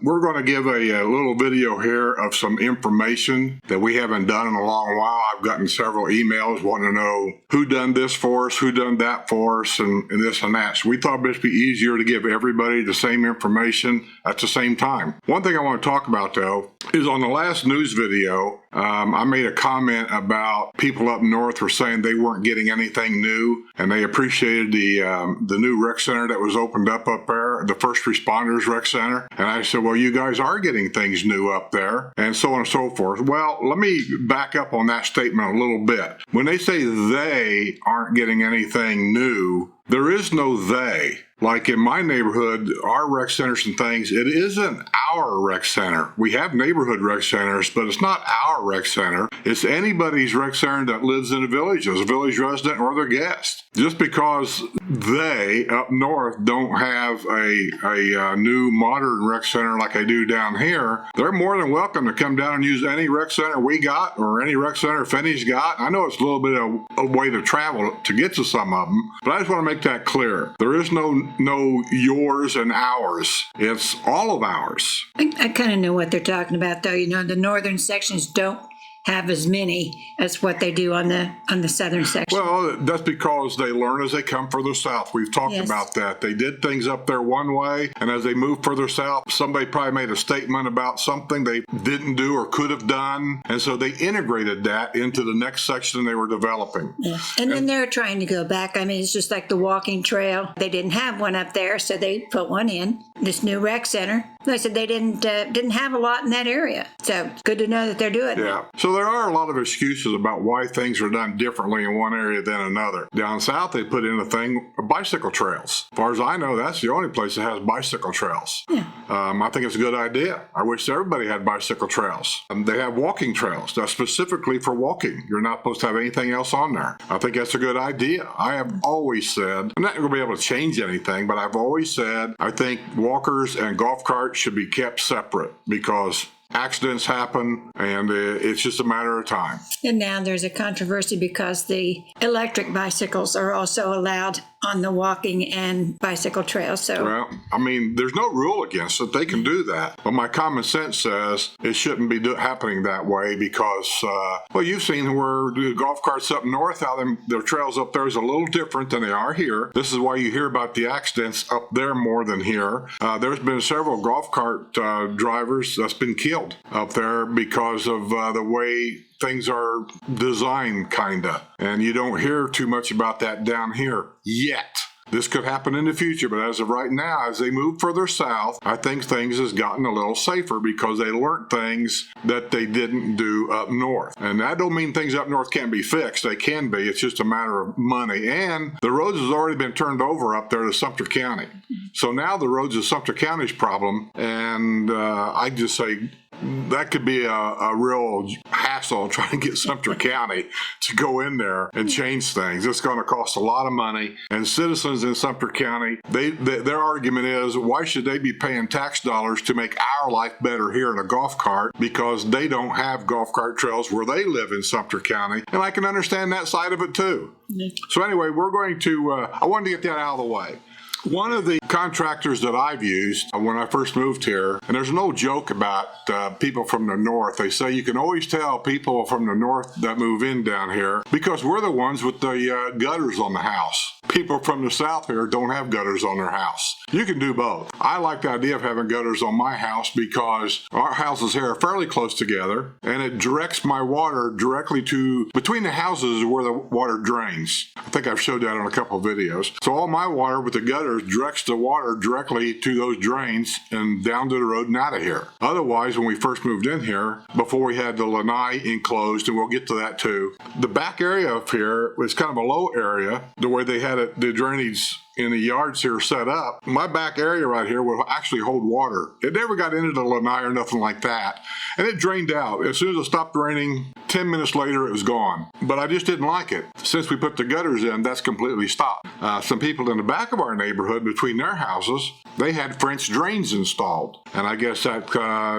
We're going to give a little video here of some information that we haven't done in a long while. I've gotten several emails wanting to know who done this for us, who done that for us, and this and that. So we thought it'd be easier to give everybody the same information at the same time. One thing I want to talk about, though, is on the last news video, I made a comment about people up north were saying they weren't getting anything new, and they appreciated the new rec center that was opened up there, the first responders rec center. And I said, well, you guys are getting things new up there, and so on and so forth. Well, let me back up on that statement a little bit. When they say they aren't getting anything new, there is no they. Like in my neighborhood, our rec centers and things, it isn't our rec center. We have neighborhood rec centers, but it's not our rec center. It's anybody's rec center that lives in a village, as a village resident or their guest. Just because they up north don't have a new modern rec center like I do down here, they're more than welcome to come down and use any rec center we got or any rec center Finney's got. I know it's a little bit of a way to travel to get to some of them, but I just want to make that clear. There is no yours and ours. It's all of ours. I kind of know what they're talking about, though. You know, the northern sections don't have as many as what they do on the southern section. Well, that's because they learn as they come further south. We've talked about that. They did things up there one way, and as they move further south, somebody probably made a statement about something they didn't do or could have done, and so they integrated that into the next section they were developing. Yeah. And then they're trying to go back. I mean, it's just like the walking trail. They didn't have one up there, so they put one in, this new rec center. They said they didn't have a lot in that area. So it's good to know that they're doing that. So there are a lot of excuses about why things are done differently in one area than another. Down south, they put in a thing, bicycle trails. As far as I know, that's the only place that has bicycle trails. Yeah. I think it's a good idea. I wish everybody had bicycle trails. They have walking trails. That's specifically for walking. You're not supposed to have anything else on there. I think that's a good idea. I have always said, I'm not going to be able to change anything, but I've always said I think walkers and golf carts should be kept separate because accidents happen, and it's just a matter of time. And now there's a controversy because the electric bicycles are also allowed on the walking and bicycle trails. So, well, I mean, there's no rule against it. They can do that. But my common sense says it shouldn't be happening that way because, well, you've seen where the golf carts up north, how their trails up there is a little different than they are here. This is why you hear about the accidents up there more than here. There's been several golf cart drivers that's been killed up there because of the way things are designed, kinda. And you don't hear too much about that down here yet. This could happen in the future, but as of right now, as they move further south, I think things has gotten a little safer because they learned things that they didn't do up north. And that don't mean things up north can't be fixed. They can be. It's just a matter of money. And the roads has already been turned over up there to Sumter County. So now the roads is Sumter County's problem. And I just say, that could be a real hassle trying to get Sumter County to go in there and change things. It's going to cost a lot of money. And citizens in Sumter County, their argument is, why should they be paying tax dollars to make our life better here in a golf cart because they don't have golf cart trails where they live in Sumter County? And I can understand that side of it too. Mm-hmm. So anyway, we're going to, I wanted to get that out of the way. One of the contractors that I've used when I first moved here, and there's no joke about people from the north. They say you can always tell people from the north that move in down here because we're the ones with the gutters on the house. People from the south here don't have gutters on their house. You can do both. I like the idea of having gutters on my house because our houses here are fairly close together, and it directs my water directly to between the houses where the water drains. I think I've showed that on a couple of videos. So all my water with the gutters directs the water directly to those drains and down to the road and out of here. Otherwise, when we first moved in here, before we had the Lanai enclosed, and we'll get to that too, the back area up here was kind of a low area, the way they had it, the drainage in the yards here set up. My back area right here will actually hold water. It never got into the Lanai or nothing like that. And it drained out. As soon as it stopped raining, 10 minutes later it was gone. But I just didn't like it. Since we put the gutters in, that's completely stopped. Some people in the back of our neighborhood, between their houses, they had French drains installed. And I guess that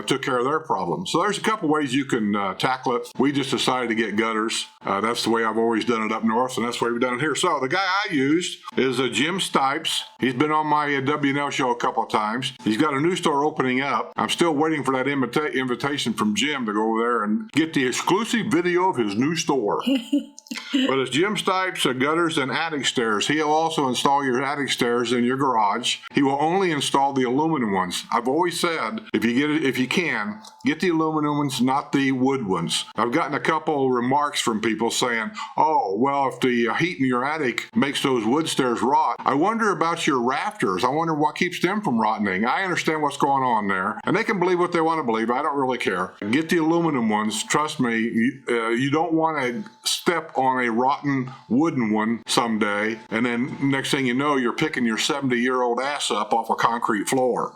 took care of their problem. So there's a couple ways you can tackle it. We just decided to get gutters. That's the way I've always done it up north, and that's the way we've done it here. So the guy I used is Jim Stipes. He's been on my W&L show a couple of times. He's got a new store opening up. I'm still waiting for that invitation from Jim to go over there and get the exclusive video of his new store. But it's Jim Stipes, gutters and attic stairs. He'll also install your attic stairs in your garage. He will only install the aluminum ones. I've always said, if you can, get the aluminum ones, not the wood ones. I've gotten a couple remarks from people saying, oh, well, if the heat in your attic makes those wood stairs rot, I wonder about your rafters. I wonder what keeps them from rotting. I understand what's going on there. And they can believe what they want to believe. I don't really care. Get the aluminum ones. Trust me, you don't want to step on a rotten wooden one someday, and then next thing you know, you're picking your 70-year-old ass up off a concrete floor.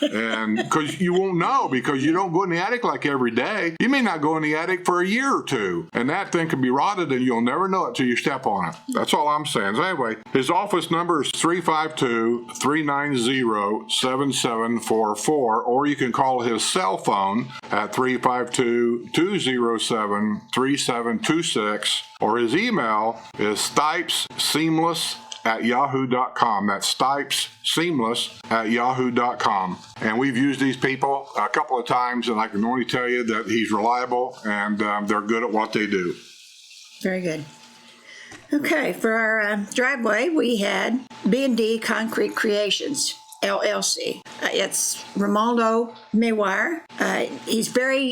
And because you won't know, because you don't go in the attic like every day. You may not go in the attic for a year or two, and that thing could be rotted and you'll never know it till you step on it. That's all I'm saying. So anyway, his office number is 352-390-7744, or you can call his cell phone at 352-207-3726, or his email is stipesseamless@yahoo.com. That's stipesseamless@yahoo.com. And we've used these people a couple of times, and I can only tell you that he's reliable and they're good at what they do. Very good. Okay, for our driveway, we had B&D Concrete Creations, LLC. It's Romualdo Maywire. He's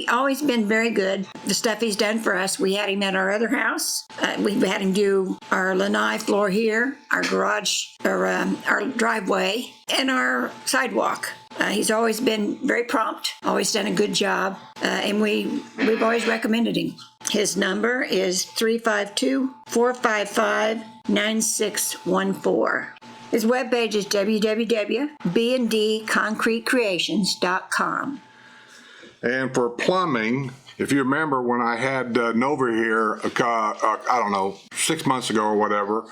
always been very good. The stuff he's done for us, we had him at our other house. We've had him do our Lanai floor here, our garage, or our driveway, and our sidewalk. He's always been very prompt, always done a good job, and we've always recommended him. His number is 352-455-9614. His webpage is www.bndconcretecreations.com. And for plumbing, if you remember when I had Nova here, I don't know, 6 months ago or whatever,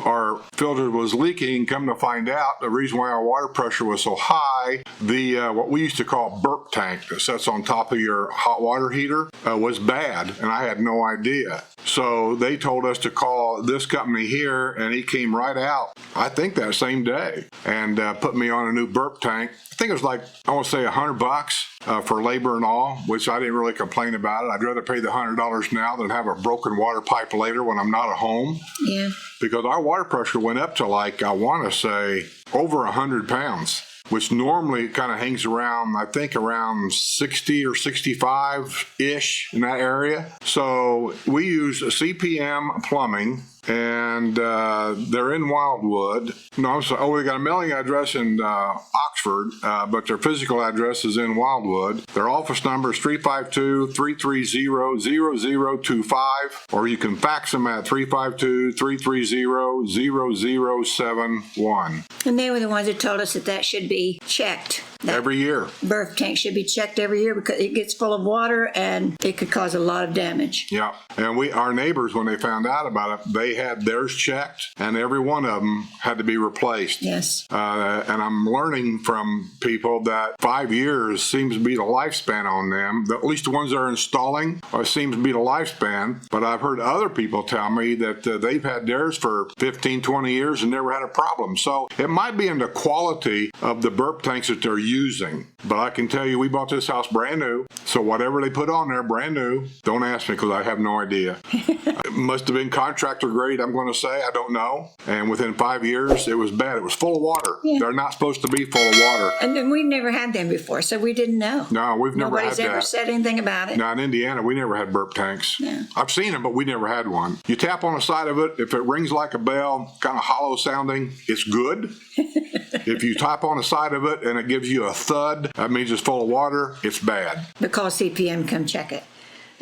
our filter was leaking. Come to find out, the reason why our water pressure was so high, the what we used to call burp tank that sits on top of your hot water heater was bad, and I had no idea. So they told us to call this company here, and he came right out, I think that same day, and put me on a new burp tank. I think it was like, I want to say $100 for labor and all, which I didn't really complain about it. I'd rather pay the $100 now than have a broken water pipe later when I'm not at home. Yeah. Because our water pressure went up to like, I want to say, over 100 pounds, which normally kind of hangs around, I think around 60 or 65-ish in that area. So we use CPM Plumbing, and they're in Wildwood. No, I'm sorry. Oh, we got a mailing address in Oxford, but their physical address is in Wildwood. Their office number is 352-330-0025, or you can fax them at 352-330-0071. And they were the ones that told us that should be checked. Every year. Burp tank should be checked every year because it gets full of water and it could cause a lot of damage. Yeah. And our neighbors, when they found out about it, they had theirs checked, and every one of them had to be replaced. Yes. And I'm learning from people that 5 years seems to be the lifespan on them. At least the ones that are installing seems to be the lifespan. But I've heard other people tell me that they've had theirs for 15, 20 years and never had a problem. So it might be in the quality of the burp tanks that they're using. But I can tell you, we bought this house brand new. So whatever they put on there, brand new. Don't ask me because I have no idea. It must have been contractor grade, I'm going to say. I don't know. And within 5 years, it was bad. It was full of water. Yeah. They're not supposed to be full of water. And then we've never had them before, so we didn't know. No, we've never had that. Nobody's ever said anything about it. No, in Indiana, we never had burp tanks. Yeah. I've seen them, but we never had one. You tap on the side of it. If it rings like a bell, kind of hollow sounding, it's good. If you tap on the side of it and it gives you a thud, that means it's full of water, it's bad. But call CPM, come check it.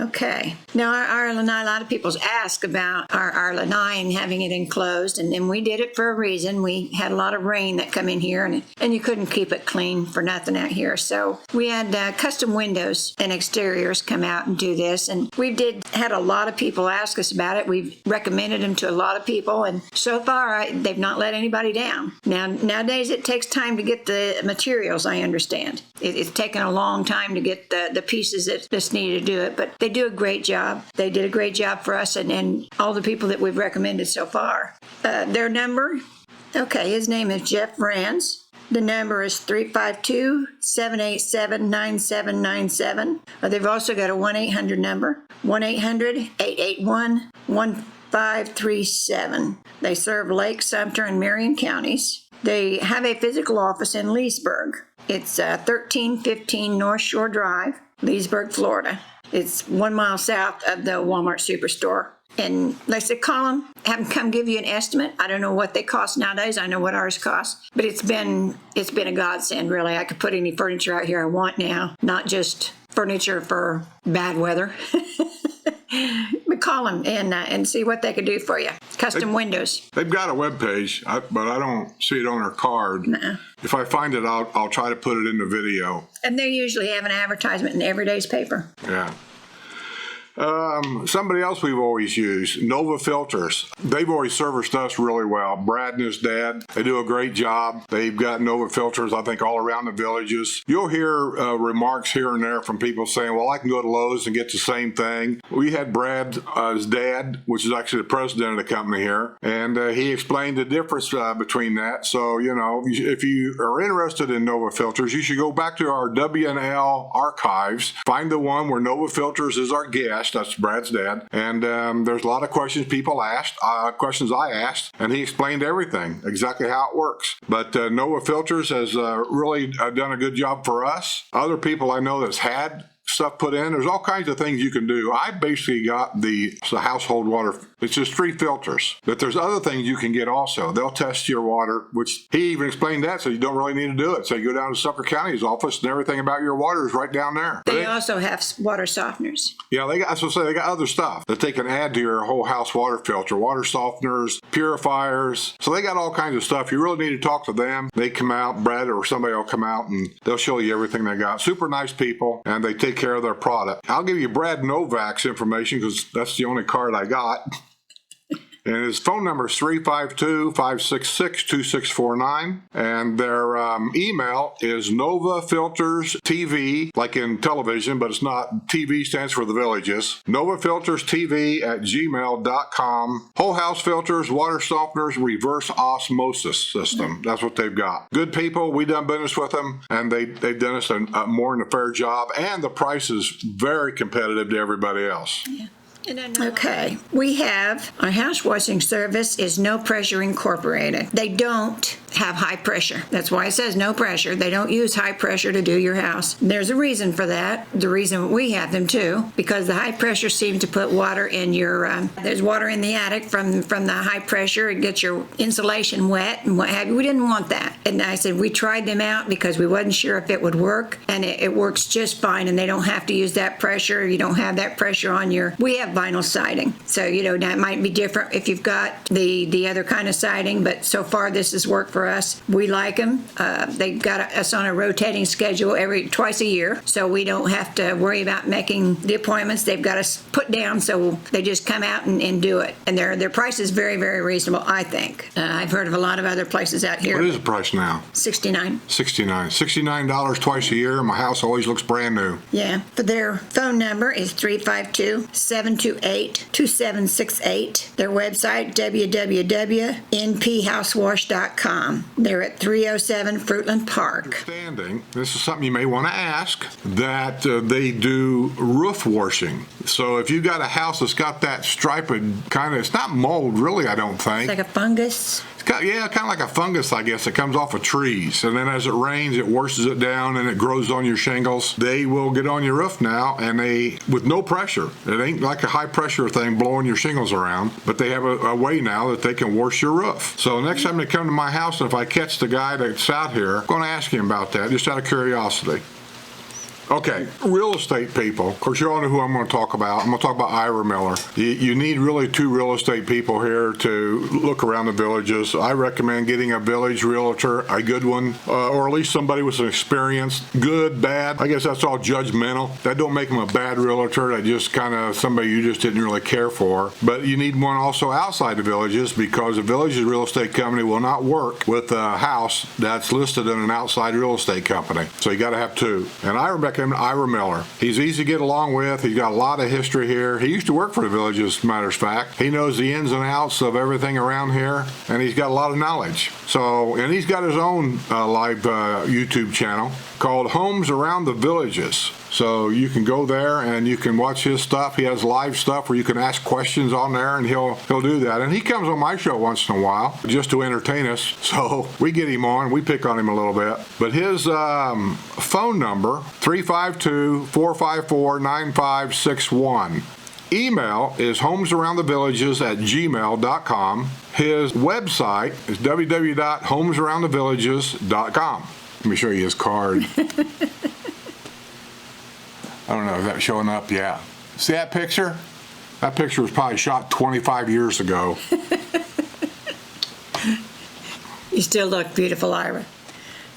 Okay. Now, our Lanai, a lot of people ask about our Lanai and having it enclosed, and we did it for a reason. We had a lot of rain that come in here, and you couldn't keep it clean for nothing out here. So we had custom windows and exteriors come out and do this, and we had a lot of people ask us about it. We've recommended them to a lot of people, and so far, they've not let anybody down. Now, nowadays, it takes time to get the materials, I understand. It's taken a long time to get the pieces that's needed to do it, but they do a great job. They did a great job for us and all the people that we've recommended so far. Their number Okay, his name is Jeff Rands. The number is 352-787-9797. They've also got a 1-800 number, 1-800-881-1537. They serve Lake, Sumter, and Marion counties. They have a physical office in Leesburg. It's 1315 North Shore Drive, Leesburg, Florida. It's 1 mile south of the Walmart Superstore. And like I said, call them, have them come give you an estimate. I don't know what they cost nowadays. I know what ours cost, but it's been a godsend, really. I could put any furniture out here I want now, not just furniture for bad weather. But call them and see what they could do for you. Custom windows. They've got a webpage, but I don't see it on their card. No. If I find it, I'll try to put it in the video. And they usually have an advertisement in every day's paper. Yeah. Somebody else we've always used, Nova Filters. They've always serviced us really well. Brad and his dad, they do a great job. They've got Nova Filters, I think, all around the villages. You'll hear remarks here and there from people saying, well, I can go to Lowe's and get the same thing. We had Brad, his dad, which is actually the president of the company here, and he explained the difference between that. So, if you are interested in Nova Filters, you should go back to our W&L archives, find the one where Nova Filters is our guest. That's Brad's dad. And there's a lot of questions people asked, questions I asked, and he explained everything, exactly how it works. But Nova Filters has really done a good job for us. Other people I know that's had stuff put in. There's all kinds of things you can do. I basically got the household water. It's just 3 filters. But there's other things you can get also. They'll test your water, which he even explained that, so you don't really need to do it. So you go down to Suffolk County's office and everything about your water is right down there. They also have water softeners. Yeah, they got other stuff that they can add to your whole house water filter. Water softeners, purifiers. So they got all kinds of stuff. You really need to talk to them. They come out, Brad or somebody will come out and they'll show you everything they got. Super nice people, and they take care of their product. I'll give you Brad Novak's information because that's the only card I got. And his phone number is 352-566-2649. And their email is NovaFiltersTV, like in television, but it's not. TV stands for the villages. NovaFiltersTV@gmail.com. Whole house filters, water softeners, reverse osmosis system. That's what they've got. Good people. We done business with them, and they've done us a more than a fair job. And the price is very competitive to everybody else. Yeah. Okay, we have our house washing service is No Pressure Incorporated. They don't have high pressure. That's why it says no pressure. They don't use high pressure to do your house. There's a reason for that. The reason we have them too, because the high pressure seems to put water in your, there's water in the attic from the high pressure. It gets your insulation wet and what have you. We didn't want that. And I said, we tried them out because we wasn't sure if it would work, and it works just fine, and they don't have to use that pressure. You don't have that pressure on your, we have vinyl siding. So, that might be different if you've got the other kind of siding, but so far this has worked for us. We like them. They've got us on a rotating schedule twice a year, so we don't have to worry about making the appointments. They've got us put down, so they just come out and do it. And their price is very, very reasonable, I think. I've heard of a lot of other places out here. What is the price now? $69. $69 twice a year. My house always looks brand new. Yeah. But their phone number is 352-728-2768. Their website, www.nphousewash.com. They're at 307 Fruitland Park. Understanding, this is something you may want to ask, that they do roof washing. So if you've got a house that's got that striped kind of, it's not mold really, I don't think. It's like a fungus. Kind of like a fungus, I guess. It comes off of trees, and then as it rains, it washes it down, and it grows on your shingles. They will get on your roof now, and with no pressure. It ain't like a high pressure thing blowing your shingles around, but they have a way now that they can wash your roof. So next time they come to my house, and if I catch the guy that's out here, I'm going to ask him about that, just out of curiosity. Okay, real estate people. Of course, you all know who I'm going to talk about. I'm going to talk about Ira Miller. You need really 2 real estate people here to look around the villages. I recommend getting a village realtor, a good one, or at least somebody with some experience. Good, bad, I guess that's all judgmental. That don't make them a bad realtor. That just kind of somebody you just didn't really care for. But you need one also outside the villages, because a village's real estate company will not work with a house that's listed in an outside real estate company. So you got to have 2. And I recommend recommend Ira Miller. He's easy to get along with. He's got a lot of history here. He used to work for the village, as a matter of fact. He knows the ins and outs of everything around here, and he's got a lot of knowledge. So, and he's got his own live YouTube channel called Homes Around the Villages. So you can go there and you can watch his stuff. He has live stuff where you can ask questions on there, and he'll do that. And he comes on my show once in a while just to entertain us. So we get him on. We pick on him a little bit. But his phone number, 352-454-9561. Email is homesaroundthevillages@gmail.com. His website is www.homesaroundthevillages.com. Let me show you his card. I don't know, is that showing up? Yeah. See that picture? That picture was probably shot 25 years ago. You still look beautiful, Ira.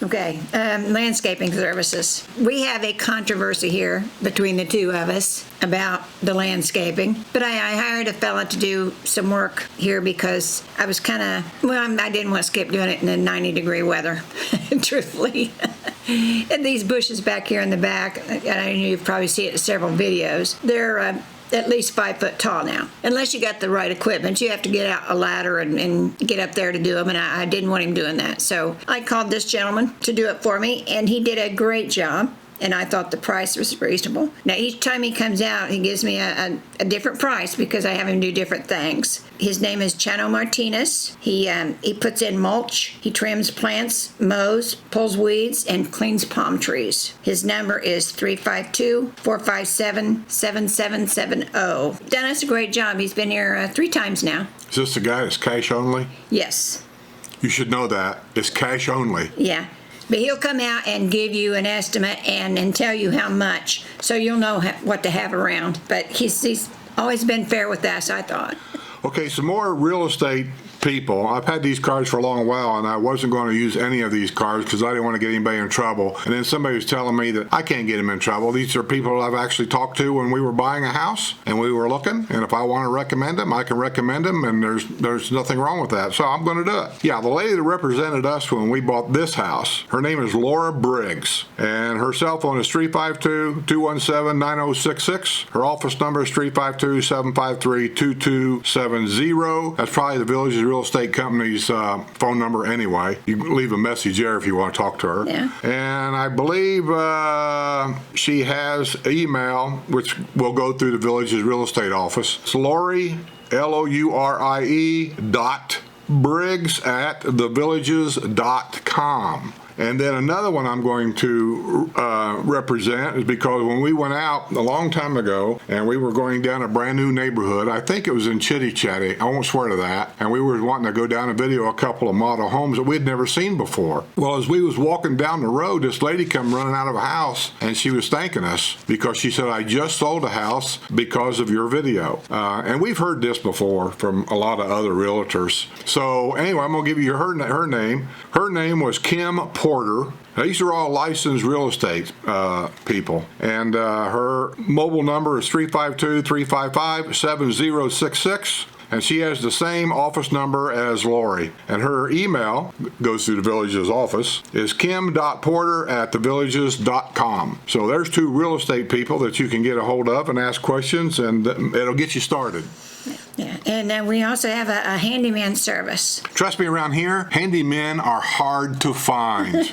Okay, landscaping services. We have a controversy here between the two of us about the landscaping, but I hired a fella to do some work here because I was kind of, I didn't want to skip doing it in the 90-degree weather, truthfully. And these bushes back here in the back, and I know you've probably seen it in several videos, they're at least 5 foot tall now. Unless you got the right equipment, you have to get out a ladder and get up there to do them, and I didn't want him doing that. So I called this gentleman to do it for me, and he did a great job. And I thought the price was reasonable. Now, each time he comes out, he gives me a different price because I have him do different things. His name is Chano Martinez. He puts in mulch, he trims plants, mows, pulls weeds, and cleans palm trees. His number is 352-457-7770. Done us a great job. He's been here 3 times now. Is this the guy that's cash only? Yes. You should know that. It's cash only. Yeah. But he'll come out and give you an estimate and tell you how much, so you'll know what to have around. But he's always been fair with us, I thought. Okay, some more real estate people. I've had these cards for a long while, and I wasn't going to use any of these cards because I didn't want to get anybody in trouble. And then somebody was telling me that I can't get them in trouble. These are people I've actually talked to when we were buying a house and we were looking. And if I want to recommend them, I can recommend them, and there's nothing wrong with that. So I'm going to do it. Yeah, the lady that represented us when we bought this house, her name is Laura Briggs, and her cell phone is 352-217-9066. Her office number is 352-753-2270. That's probably the village's real estate company's phone number anyway. You can leave a message there if you want to talk to her. Yeah. And I believe she has email, which will go through the village's real estate office. It's Lori, L-O-U-R-I-E .briggs@thevillages.com. And then another one I'm going to represent is because when we went out a long time ago and we were going down a brand new neighborhood, I think it was in Chitty Chatty, I won't swear to that, and we were wanting to go down and video a couple of model homes that we'd never seen before. Well, as we was walking down the road, this lady come running out of a house, and she was thanking us because she said, I just sold a house because of your video. And we've heard this before from a lot of other realtors. So anyway, I'm going to give you her name. Her name was Kim Porter. These are all licensed real estate people. And her mobile number is 352-355-7066. And she has the same office number as Lori. And her email goes through the village's office is kim.porter@thevillages.com. So there's 2 real estate people that you can get a hold of and ask questions, and it'll get you started. Yeah, and we also have a handyman service. Trust me, around here, handymen are hard to find.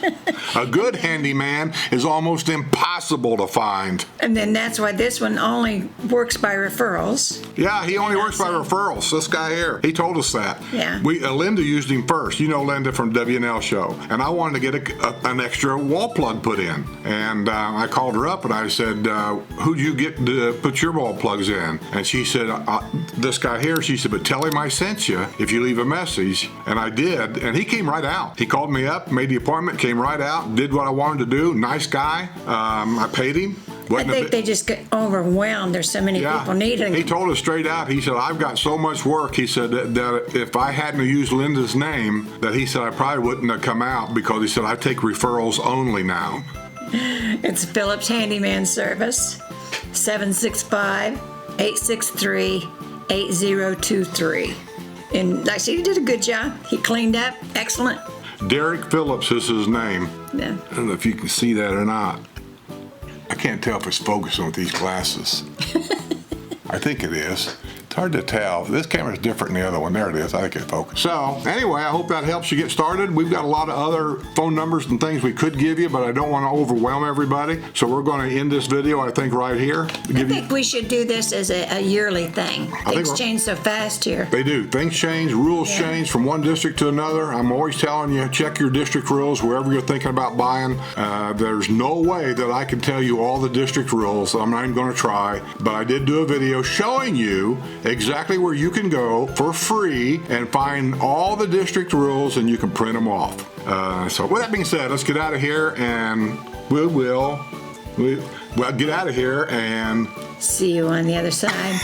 A good handyman is almost impossible to find. And then that's why this one only works by referrals. Yeah, he only works by referrals. This guy here, he told us that. Yeah. Linda used him first. You know Linda from WNL show. And I wanted to get an extra wall plug put in. And I called her up and I said, who'd you get to put your wall plugs in? And she said, this guy here. She said, but tell him I sent you if you leave a message. And I did, and he came right out. He called me up, made the appointment, came right out, did what I wanted to do. Nice guy. I paid him. I think they just get overwhelmed. There's so many people needing. He told us straight out. He said, I've got so much work. He said that if I hadn't used Linda's name, that he said I probably wouldn't have come out, because he said I take referrals only now. It's Phillips Handyman Service, 765-863-8023. And like I said, he did a good job. He cleaned up. Excellent. Derek Phillips is his name. Yeah. I don't know if you can see that or not. I can't tell if it's focusing with these glasses. I think it is. It's hard to tell. This camera's different than the other one. There it is. I think it's focused. So anyway, I hope that helps you get started. We've got a lot of other phone numbers and things we could give you, but I don't want to overwhelm everybody. So we're going to end this video, I think, right here. I think we should do this as a yearly thing. Things change so fast here. They do. Things change. Rules change from one district to another. I'm always telling you, check your district rules wherever you're thinking about buying. There's no way that I can tell you all the district rules. I'm not even going to try. But I did do a video showing you exactly where you can go for free and find all the district rules, and you can print them off. So with that being said, let's get out of here, and we'll get out of here and see you on the other side.